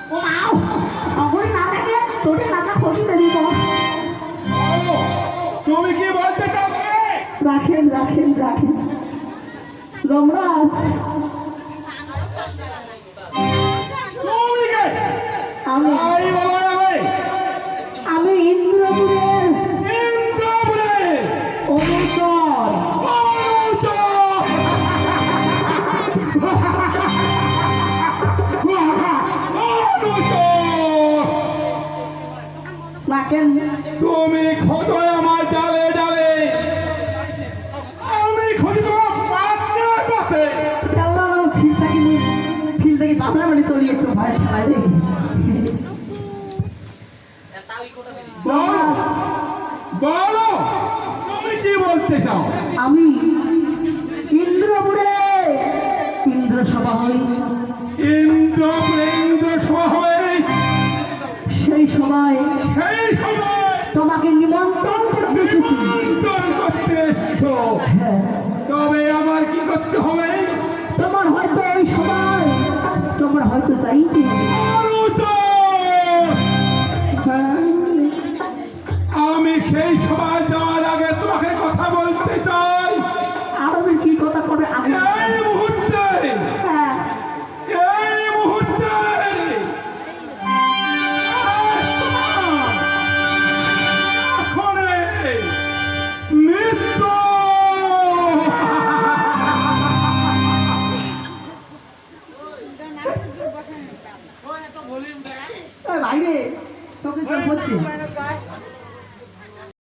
ও মাও অগরে না থাকে তোরে টাকা খোঁজ দেবি তো তুমি কি বলতে চাও? রাখেন রাখেন রাখেন রমরাজ আমি আমি ইন্দ্রপুরের অনুচর রাখেন তুমি খোঁজো আমার ডালে ডালে, আমি খুঁজি তোমার পাতে পাতে। ফিল থেকে বাসা মানে চলি একটু ভয় খেলায় রে বলো তুমি কি বলতে চাও? আমি ইন্দ্রপুরে ইন্দ্রসভা হই ইন্দ্র সভায় সেই সময় সেই সময় তোমাকে নিমন্ত্রণ করতে এসেছি। নিমন্ত্রণ করতে এসেছো। হ্যাঁ, তবে আমার কি করতে হবে? তোমার হয়তো এই সময় তোমার হয়তো যাইতে হবে